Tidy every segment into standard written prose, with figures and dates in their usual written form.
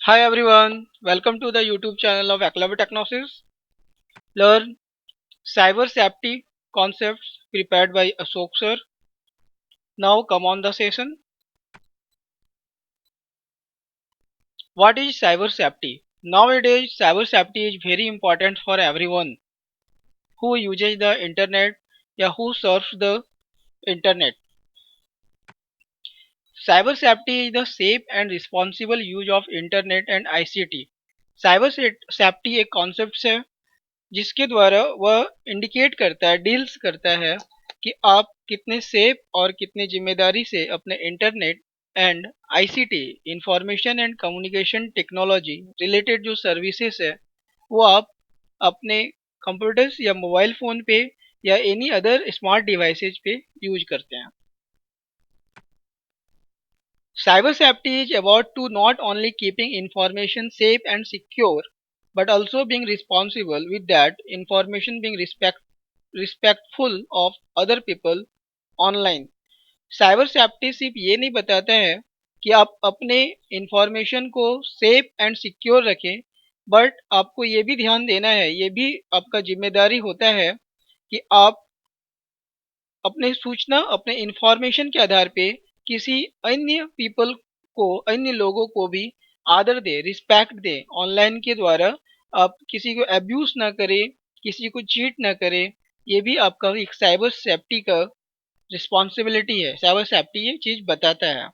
Hi everyone, welcome to the YouTube channel of Aklavit Technosis. Learn cyber safety concepts prepared by Ashok sir. Now come on the session. What is cyber safety? Nowadays, cyber safety is very important for everyone who uses the internet or who surfs the internet. Cyber safety is the safe and responsible use of internet and ICT. Cyber safety एक concept है जिसके द्वारा वह indicate करता है deals करता है कि आप कितने सेफ और कितने जिम्मेदारी से अपने internet and ICT information and communication technology related जो सर्विसेज है वो आप अपने कंप्यूटर्स या मोबाइल फ़ोन पे या एनी अदर स्मार्ट डिवाइसेज पे यूज करते हैं. Cyber safety is about to not only keeping information safe and secure, but also being responsible with that information being respectful of other people online. Cyber safety सिर्फ ये नहीं बताता है कि आप अपने इंफॉर्मेशन को सेफ एंड सिक्योर रखें, बट आपको ये भी ध्यान देना है, ये भी आपका जिम्मेदारी होता है कि आप अपने सूचना अपने इंफॉर्मेशन के आधार पे किसी अन्य पीपल को अन्य लोगों को भी आदर दे रिस्पेक्ट दे ऑनलाइन के द्वारा. आप किसी को अब्यूज ना करें, किसी को चीट ना करें. ये भी आपका एक साइबर सेफ्टी का रिस्पॉन्सिबिलिटी है. साइबर सेफ्टी ये चीज बताता है.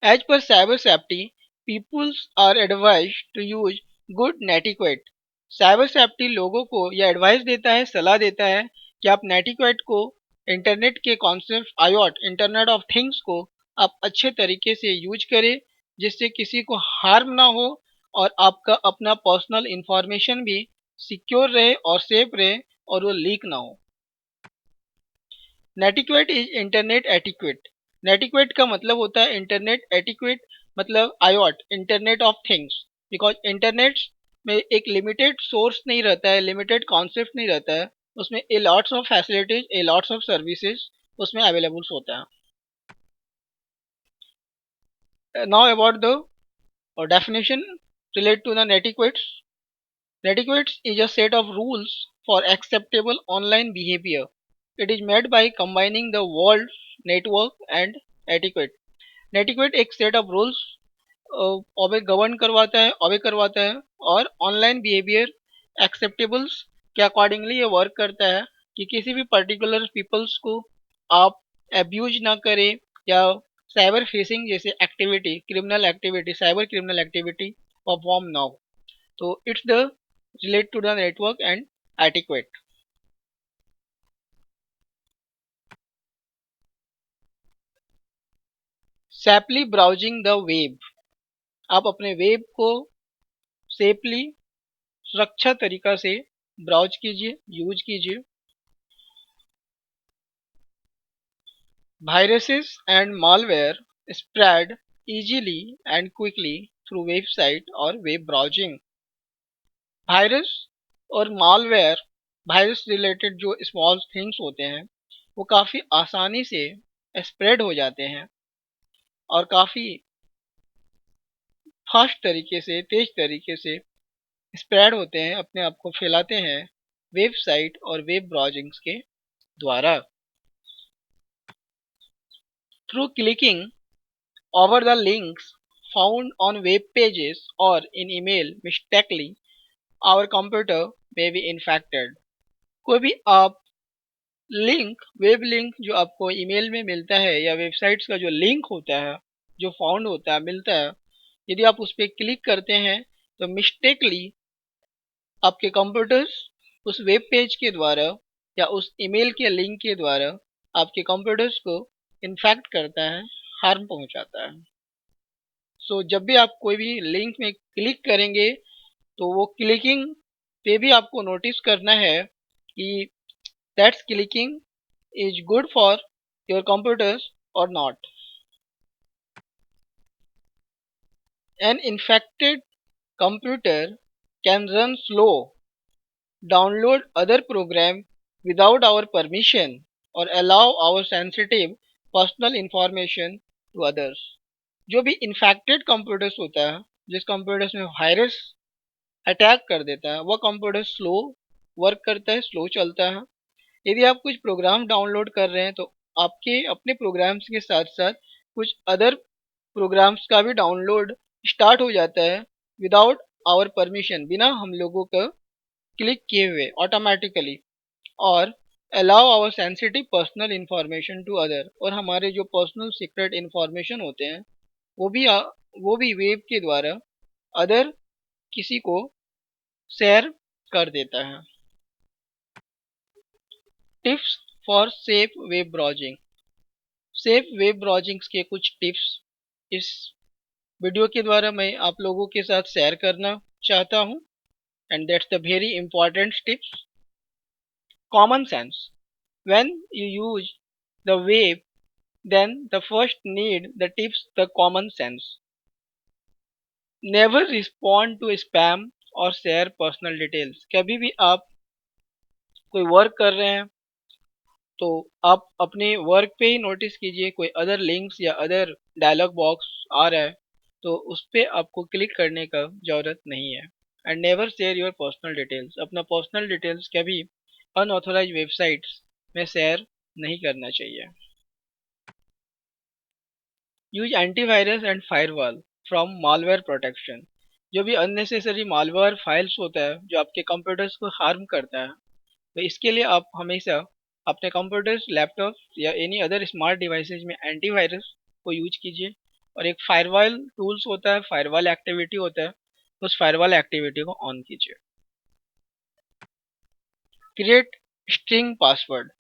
As per cyber safety peoples are advise to use good netiquette. Cyber safety लोगों को यह एडवाइस देता है, सलाह देता है कि आप नेटिक्वेट को इंटरनेट के concept iota internet of things को आप अच्छे तरीके से यूज करें जिससे किसी को हार्म ना हो और आपका अपना पर्सनल इंफॉर्मेशन भी सिक्योर रहे और सेफ रहे और वो लीक ना हो. नेटिक्वेट इज इंटरनेट एटिक्वेट. नेटिक्वेट का मतलब होता है इंटरनेट एटिक्वेट, मतलब iota internet of things. Because internet में एक लिमिटेड सोर्स नहीं रहता है, लिमिटेड कॉन्सेप्ट नहीं रहता है, उसमें ए lots of facilities A lots of services उसमें अवेलेबल होता है. Now about the definition related to the netiquettes. Netiquettes is a set of rules for acceptable online behavior. It is made by combining the words network and etiquette. नेटिक्वेट एक set of rules obey govern करवाता है, obey करवाता है और online behaviour एक्सेप्टेबल्स के accordingly ये work करता है कि किसी भी पर्टिकुलर पीपल्स को आप एब्यूज ना करें या साइबर फेसिंग जैसे activity criminal activity cyber criminal activity perform ना हो. तो it's the relate to the network and etiquette. Safely browsing the web. आप अपने वेब को सेफली सुरक्षा तरीका से ब्राउज कीजिए, यूज कीजिए. Viruses and malware spread easily and quickly through website और वेब ब्राउजिंग. वायरस और मालवेयर वायरस रिलेटेड जो स्मॉल थिंग्स होते हैं वो काफ़ी आसानी से स्प्रेड हो जाते हैं और काफ़ी फास्ट तरीके से तेज तरीके से स्प्रेड होते हैं, अपने आप को फैलाते हैं वेबसाइट और वेब ब्राउजिंग्स के द्वारा. Through clicking over the links found on web pages or in email mistakenly, our computer may be infected. कोई भी आप लिंक वेब लिंक जो आपको ईमेल में मिलता है या वेबसाइट्स का जो लिंक होता है जो फाउंड होता है मिलता है, यदि आप उस पर क्लिक करते हैं तो मिस्टेकली आपके कंप्यूटर्स उस वेब पेज के द्वारा या उस ईमेल के लिंक के द्वारा आपके कंप्यूटर्स को इन्फेक्ट करता है, हार्म पहुंचाता है. सो जब भी आप कोई भी लिंक में क्लिक करेंगे तो वो क्लिकिंग पे भी आपको नोटिस करना है कि that's clicking is good for your computers और not. An infected computer can run slow, download other program without our permission, or allow our sensitive personal information to others. जो भी इन्फेक्टेड कंप्यूटर्स होता है, जिस computers में virus attack कर देता है, वह कंप्यूटर स्लो वर्क करता है, स्लो चलता है। यदि आप कुछ प्रोग्राम डाउनलोड कर रहे हैं तो आपके अपने प्रोग्राम्स के साथ साथ कुछ अदर प्रोग्राम्स का भी डाउनलोड स्टार्ट हो जाता है विदाउट आवर परमिशन, बिना हम लोगों का क्लिक किए हुए ऑटोमेटिकली। और allow our sensitive personal information to other, और हमारे जो पर्सनल सीक्रेट इंफॉर्मेशन होते हैं वो भी वो भी वेब के द्वारा अदर किसी को शेयर कर देता है। Tips for safe web browsing. Safe web browsing के कुछ टिप्स इस वीडियो के द्वारा मैं आप लोगों के साथ शेयर करना चाहता हूँ, and that's the very important tips. Common sense. When you use the web, then the first need the tips the common sense. Never respond to spam और share personal details। कभी भी आप कोई वर्क कर रहे हैं तो आप अपने वर्क पे ही नोटिस कीजिए कोई अदर लिंक्स या अदर डायलॉग बॉक्स आ रहा है तो उस पे आपको क्लिक करने का जरूरत नहीं है। And never share your personal details. अपना पर्सनल डिटेल्स कभी अनऑथोराइज वेबसाइट्स में शेयर नहीं करना चाहिए। Use antivirus and firewall from malware protection. जो भी अननेसेसरी मालवेयर फाइल्स होता है जो आपके कंप्यूटर्स को हार्म करता है, तो इसके लिए आप हमेशा अपने कंप्यूटर्स, लैपटॉप या एनी अदर स्मार्ट डिवाइसेज में एंटीवायरस को यूज कीजिए। और एक फायरवॉल टूल्स होता है, फायरवॉल एक्टिविटी होता है, उस फायरवॉल एक्टिविटी को ऑन कीजिए। Create string password.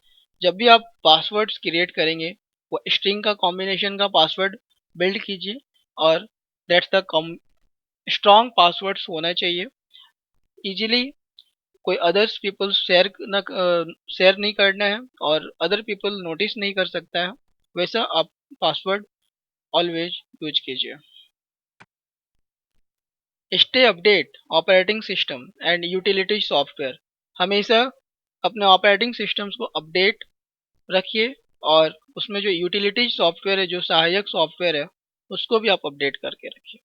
जब भी आप पासवर्ड्स क्रिएट करेंगे वो स्ट्रिंग का कॉम्बिनेशन का पासवर्ड बिल्ड कीजिए, और दैट्स द स्ट्रॉन्ग पासवर्ड्स होना चाहिए। इजीली कोई अदर्स पीपल शेयर नहीं करना है और अदर पीपल नोटिस नहीं कर सकता है, वैसा आप पासवर्ड ऑलवेज यूज कीजिए। Stay update operating system and utility software. हमेशा अपने ऑपरेटिंग सिस्टम्स को अपडेट रखिए, और उसमें जो यूटिलिटी सॉफ्टवेयर है, जो सहायक सॉफ्टवेयर है, उसको भी आप अपडेट करके रखिए।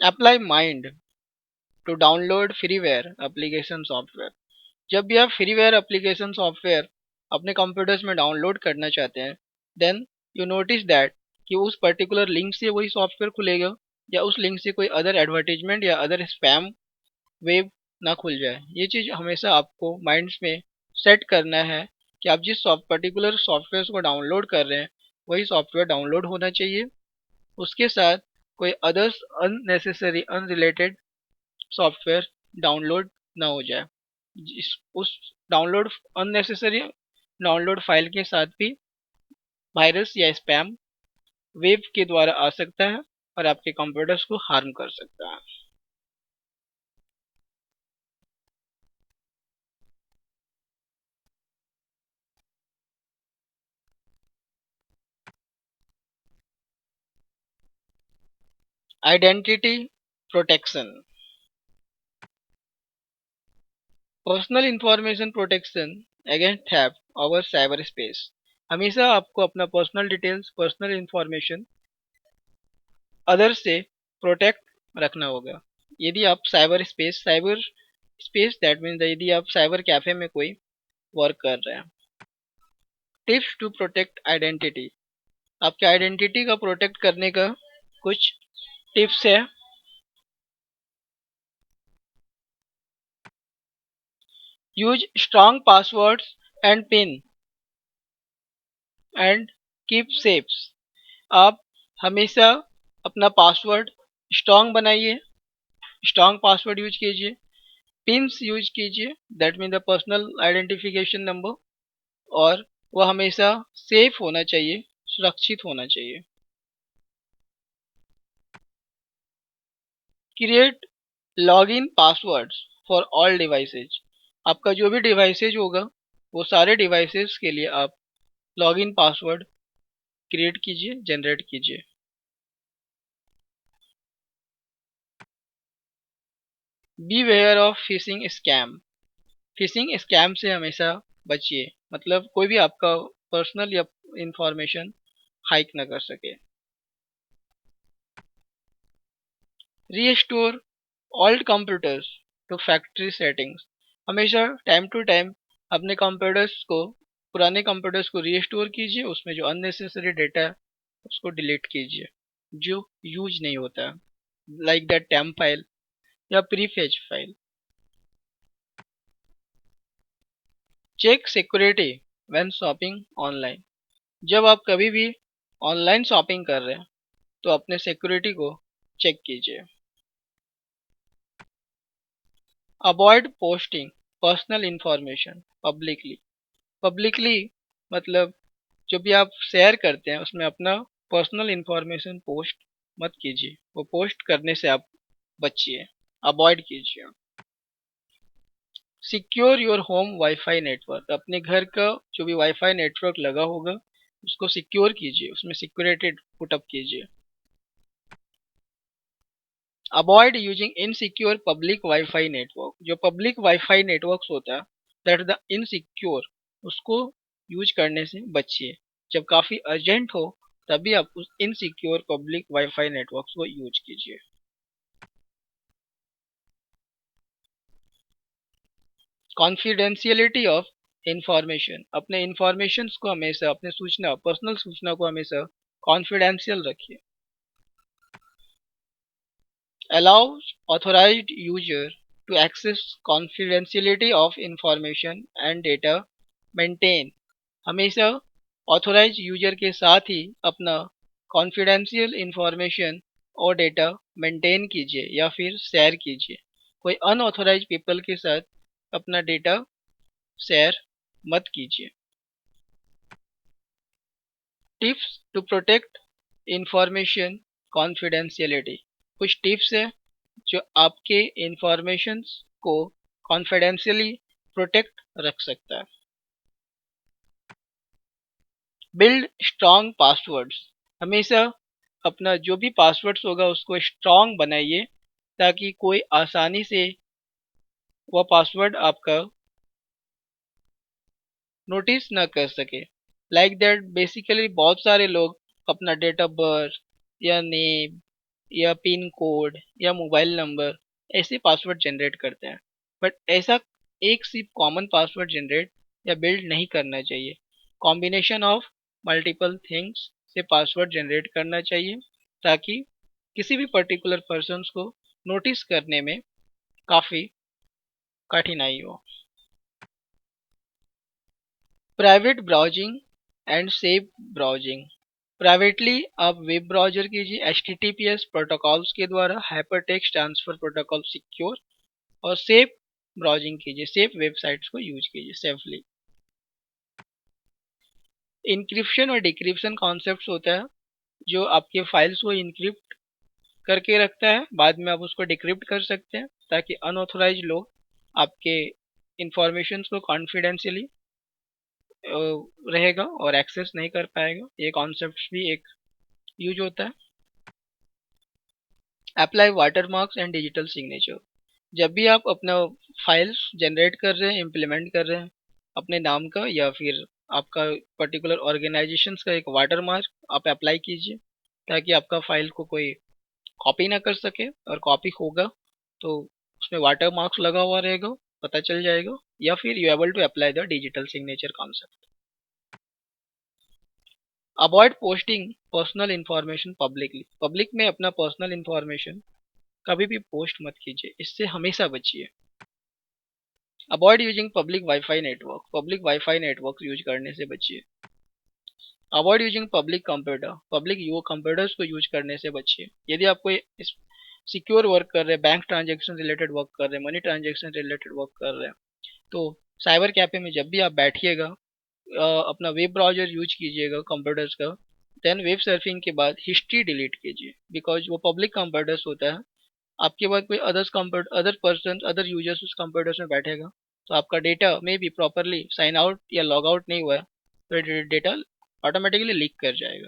Apply mind to download freeware application software. जब भी आप फ्रीवेयर एप्लीकेशन सॉफ्टवेयर अपने कंप्यूटर्स में डाउनलोड करना चाहते हैं, देन यू नोटिस दैट कि उस पर्टिकुलर लिंक से वही सॉफ्टवेयर खुलेगा, या उस लिंक से कोई अदर एडवर्टीजमेंट या अदर स्पैम वेब ना खुल जाए। ये चीज़ हमेशा आपको माइंड्स में सेट करना है कि आप जिस पर्टिकुलर सॉफ्टवेयर को डाउनलोड कर रहे हैं वही सॉफ्टवेयर डाउनलोड होना चाहिए, उसके साथ कोई others unnecessary unrelated software download ना हो जाए। उस डाउनलोड अननेसेसरी डाउनलोड फाइल के साथ भी वायरस या स्पैम वेब के द्वारा आ सकता है और आपके कंप्यूटर्स को हार्म कर सकता है। Identity protection. Personal information protection against theft over cyber space. हमेशा आपको अपना personal details, personal information other से प्रोटेक्ट रखना होगा। यदि आप साइबर स्पेस दैट मीन्स यदि आप साइबर कैफे में कोई वर्क कर रहे हैं। Tips to protect identity. आपके आइडेंटिटी का प्रोटेक्ट करने का कुछ टिप्स है। Use strong passwords and pin and keep safes. आप हमेशा अपना पासवर्ड स्ट्रॉन्ग बनाइए, स्ट्रॉन्ग पासवर्ड यूज कीजिए, पिन्स यूज कीजिए that mean the personal identification number, और वह हमेशा सेफ होना चाहिए, सुरक्षित होना चाहिए। Create login passwords for all devices. आपका जो भी डिवाइसेज होगा वो सारे डिवाइसेज के लिए आप लॉगिन पासवर्ड क्रिएट कीजिए, जनरेट कीजिए। Beware of phishing scam. Phishing scam से हमेशा बचिए। मतलब कोई भी आपका पर्सनल या इंफॉर्मेशन हाइक ना कर सके। Restore old computers to factory settings. हमेशा टाइम टू टाइम अपने कंप्यूटर्स को, पुराने कंप्यूटर्स को रीस्टोर कीजिए, उसमें जो अननेसेसरी डेटा है उसको डिलीट कीजिए जो यूज नहीं होता है, लाइक दैट टेम्प फाइल या prefetch file. Check security when shopping online. जब आप कभी भी ऑनलाइन शॉपिंग कर रहे हैं तो अपने सिक्योरिटी को चेक कीजिए। Avoid posting personal information publicly. Publicly मतलब जो भी आप शेयर करते हैं उसमें अपना पर्सनल इंफॉर्मेशन पोस्ट मत कीजिए, वो पोस्ट करने से आप बचिए, अवॉइड कीजिए। Secure your home wifi network. अपने घर का जो भी वाईफाई नेटवर्क लगा होगा उसको सिक्योर कीजिए, उसमें सिक्योरिटी पुटअप कीजिए। Avoid using insecure public wifi network. जो पब्लिक वाईफाई नेटवर्क्स होता है दैट द इनसिक्योर, उसको यूज करने से बचिए। जब काफ़ी अर्जेंट हो तभी आप उस इनसिक्योर पब्लिक वाईफाई नेटवर्क्स को यूज कीजिए। Confidentiality of information. अपने इंफॉर्मेशंस को हमेशा, अपने सूचना, पर्सनल सूचना को हमेशा कॉन्फिडेंशियल रखिए। allows authorized user to access confidentiality of information and data maintain। हमेशा ऑथोराइज यूजर के साथ ही अपना कॉन्फिडेंशियल इंफॉर्मेशन और डेटा मेंटेन कीजिए या फिर शेयर कीजिए। कोई अनऑथोराइज पीपल के साथ अपना डेटा शेयर मत कीजिए। Tips to protect information confidentiality. कुछ टिप्स है जो आपके इंफॉर्मेशंस को कॉन्फिडेंशियली प्रोटेक्ट रख सकता है। Build strong passwords. हमेशा अपना जो भी पासवर्ड्स होगा उसको स्ट्रॉन्ग बनाइए ताकि कोई आसानी से वह पासवर्ड आपका नोटिस ना कर सके। लाइक दैट बेसिकली बहुत सारे लोग अपना डेट ऑफ बर्थ या नेम या पिन कोड या मोबाइल नंबर ऐसे पासवर्ड जनरेट करते हैं, बट ऐसा एक सिर्फ कॉमन पासवर्ड जनरेट या बिल्ड नहीं करना चाहिए। कॉम्बिनेशन ऑफ मल्टीपल थिंग्स से पासवर्ड जनरेट करना चाहिए ताकि किसी भी पर्टिकुलर पर्सन्स को नोटिस करने में काफ़ी कठिनाई हो। Private browsing and safe browsing. Privately आप वेब ब्राउजर कीजिए HTTPS प्रोटोकॉल्स के द्वारा, hyper text transfer protocol secure, और सेफ ब्राउजिंग कीजिए, सेफ वेबसाइट्स को यूज कीजिए सेफली। इंक्रिप्शन और डिक्रिप्शन कॉन्सेप्ट होता है जो आपके फाइल्स को इंक्रिप्ट करके रखता है, बाद में आप उसको डिक्रिप्ट कर सकते हैं ताकि अनऑथोराइज लोग आपके इंफॉर्मेशन को कॉन्फिडेंशियली रहेगा और एक्सेस नहीं कर पाएगा। ये कॉन्सेप्ट भी एक यूज होता है। Apply watermarks and digital signature. जब भी आप अपना फाइल्स जनरेट कर रहे हैं, इम्प्लीमेंट कर रहे हैं, अपने नाम का या फिर आपका पर्टिकुलर ऑर्गेनाइजेशंस का एक वाटरमार्क आप अप्लाई कीजिए ताकि आपका फाइल को कोई कॉपी ना कर सके, और कॉपी होगा तो उसमें वाटरमार्क्स लगा हुआ रहेगा, पता चल जाएगा। या फिर you able to apply the digital signature concept. Avoid posting personal information publicly. Public में अपना पर्सनल इंफॉर्मेशन कभी भी पोस्ट मत कीजिए, इससे हमेशा बचिए। Avoid using public wifi network. Public wifi network use करने से बचिए। Avoid using public computer. Public you computers को यूज करने से बचिए। यदि आप कोई सिक्योर वर्क कर रहे हैं, बैंक ट्रांजेक्शन रिलेटेड वर्क कर रहे हैं, मनी ट्रांजेक्शन रिलेटेड वर्क कर रहे हैं, तो साइबर कैफे में जब भी आप बैठिएगा अपना वेब ब्राउजर यूज कीजिएगा कंप्यूटर्स का, देन वेब सर्फिंग के बाद हिस्ट्री डिलीट कीजिए, बिकॉज वो पब्लिक कंप्यूटर्स होता है। आपके बाद कोई अदर पर्सन, अदर यूजर्स उस कंप्यूटर्स में बैठेगा तो आपका डेटा में भी प्रॉपरली साइन आउट या लॉग आउट नहीं हुआ है तो डेटा ऑटोमेटिकली लीक कर जाएगा।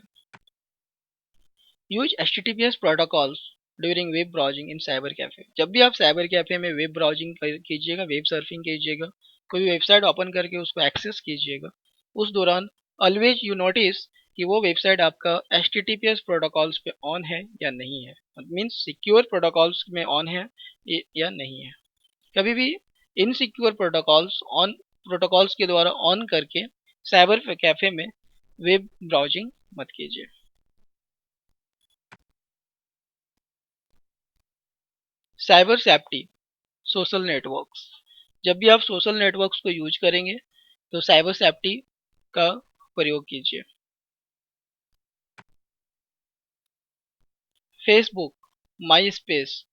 Use HTTPS protocols during web browsing in cyber cafe. जब भी आप साइबर कैफे में वेब ब्राउजिंग कीजिएगा, वेब सर्फिंग कीजिएगा, कोई भी वेबसाइट ओपन करके उसको एक्सेस कीजिएगा, उस दौरान ऑलवेज यू नोटिस कि वो वेबसाइट आपका HTTPS प्रोटोकॉल्स पे ऑन है या नहीं है, मीन्स सिक्योर प्रोटोकॉल्स में ऑन है या नहीं है। कभी भी इनसिक्योर प्रोटोकॉल्स के द्वारा ऑन करके साइबर कैफे में वेब ब्राउजिंग मत कीजिए। Cyber safety, social networks. जब भी आप सोशल नेटवर्क्स को यूज करेंगे तो साइबर सेफ्टी का प्रयोग कीजिए। Facebook, MySpace,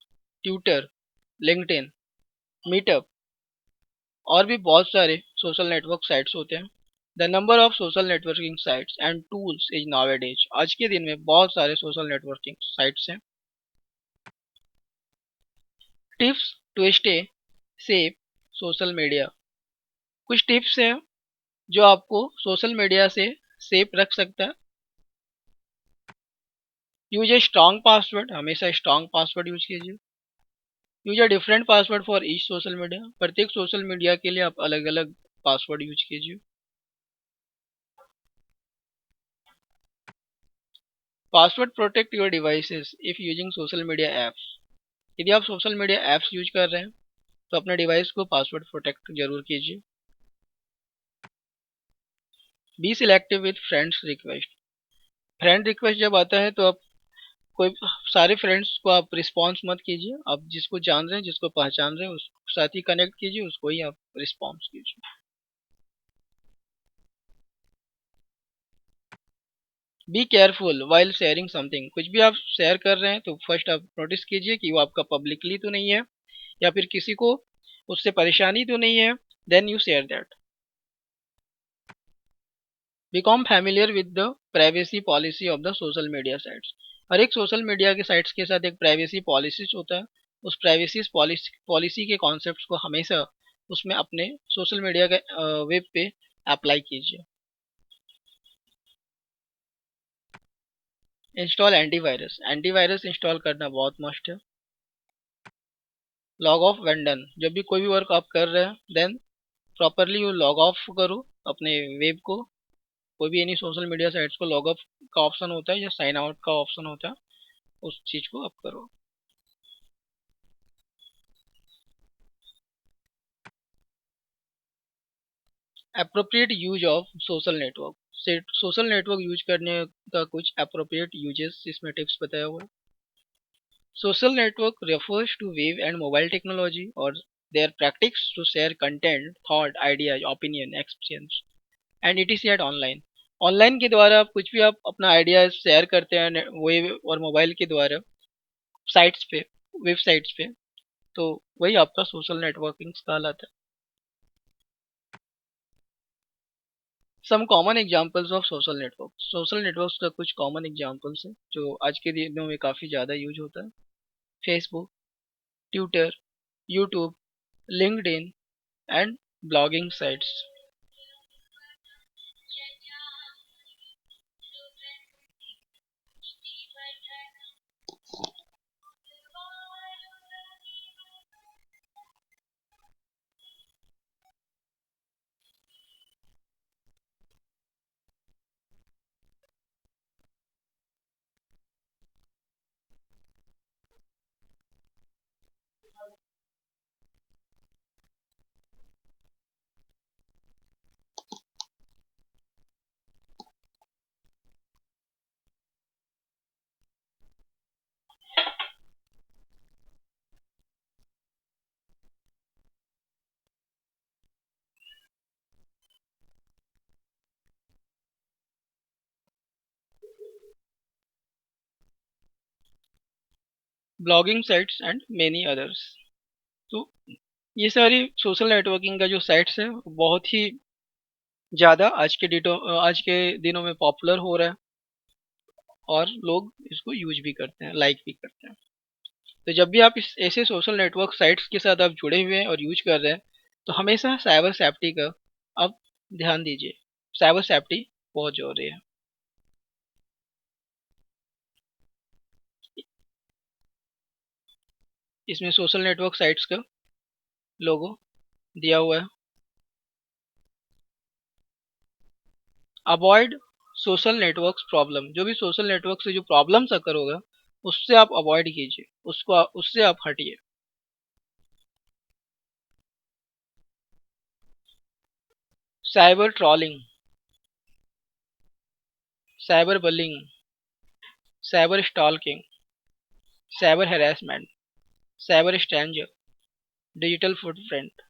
Twitter, LinkedIn, Meetup और भी बहुत सारे सोशल नेटवर्क साइट्स होते हैं। The number of social networking sites and tools is nowadays. आज के दिन में बहुत सारे सोशल नेटवर्किंग साइट्स हैं। Tips to stay safe social media. कुछ टिप्स हैं जो आपको सोशल मीडिया से सेफ रख सकता है। यूज ए स्ट्रॉन्ग पासवर्ड, हमेशा स्ट्रॉन्ग पासवर्ड यूज कीजिए। Use a different password for each social media. प्रत्येक सोशल मीडिया के लिए आप अलग अलग पासवर्ड यूज कीजिए। Password protect your devices if using social media apps. यदि आप सोशल मीडिया ऐप्स यूज कर रहे हैं तो अपने डिवाइस को पासवर्ड प्रोटेक्ट जरूर कीजिए। Be selective with friends request. Friend request जब आता है तो आप कोई सारे फ्रेंड्स को आप रिस्पॉन्स मत कीजिए। आप जिसको जान रहे हैं, जिसको पहचान रहे हैं, उसके साथ ही कनेक्ट कीजिए, उसको ही आप रिस्पॉन्स कीजिए। Be careful while sharing something. कुछ भी आप शेयर कर रहे हैं तो फर्स्ट आप नोटिस कीजिए कि वो आपका पब्लिकली तो नहीं है या फिर किसी को उससे परेशानी तो नहीं है, then you share that. Become familiar with the privacy policy of the social media sites. हर एक सोशल मीडिया के साइट्स के साथ एक प्राइवेसी पॉलिसी होता है। उस प्राइवेसी पॉलिसी के कॉन्सेप्ट्स को हमेशा उसमें अपने सोशल मीडिया के वेब पे अप्लाई कीजिए। Install antivirus. एंटीवायरस इंस्टॉल करना बहुत मस्ट है। Log of when done. जब भी कोई भी वर्क आप कर रहे हैं देन प्रॉपरली वो लॉग ऑफ करो अपने वेब को। कोई भी एनी सोशल मीडिया साइट्स को लॉग ऑफ का ऑप्शन होता है या साइन आउट का ऑप्शन होता है, उस चीज को आप करो। Appropriate use of social network. Social network use करने का कुछ अप्रोप्रिएट यूजेस इसमें टिप्स बताया हुआ है। Social network refers to web and mobile technology or their practice to share content, thought, ideas, opinion, experience and etc. online। Online के द्वारा आप कुछ भी आप अपना आइडिया शेयर करते हैं वेब और मोबाइल के द्वारा साइट्स पे, वेबसाइट्स पे, तो वही आपका सोशल नेटवर्किंग कहलाता है। Some common examples of social network. Social networks का कुछ कॉमन एग्जांपल्स हैं जो आज के दिनों में काफ़ी ज़्यादा यूज होता है। Facebook, Twitter, YouTube, LinkedIn and blogging sites. Blogging sites and many others. तो ये सारी सोशल नेटवर्किंग का जो साइट्स है वो बहुत ही ज़्यादा आज के दिनों में पॉपुलर हो रहा है और लोग इसको यूज भी करते हैं, लाइक भी करते हैं। तो जब भी आप इस ऐसे सोशल नेटवर्क साइट्स के साथ आप जुड़े हुए हैं और यूज कर रहे हैं तो हमेशा साइबर सेफ्टी का आप ध्यान दीजिए। साइबर सेफ्टी बहुत जरूरी है। इसमें सोशल नेटवर्क साइट्स का लोगो दिया हुआ है। अवॉइड सोशल नेटवर्क्स प्रॉब्लम, जो भी सोशल नेटवर्क से जो प्रॉब्लम्स अकर होगा उससे आप अवॉइड कीजिए, उससे आप हटिए। Cyber trolling, cyber bullying, cyber stalking, cyber harassment, cyber stranger, digital footprint,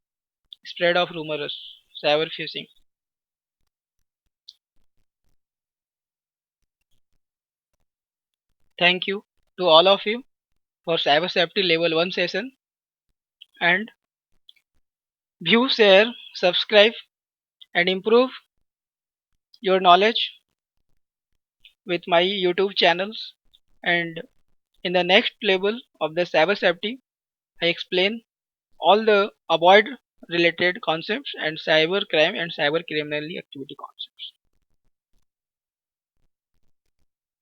spread of rumors, cyber phishing. Thank you to all of you for cyber safety level 1 session, and view, share, subscribe and improve your knowledge with my YouTube channels. And in the next level of the cyber safety, I explain all the avoid related concepts and cyber crime and cyber criminal activity concepts.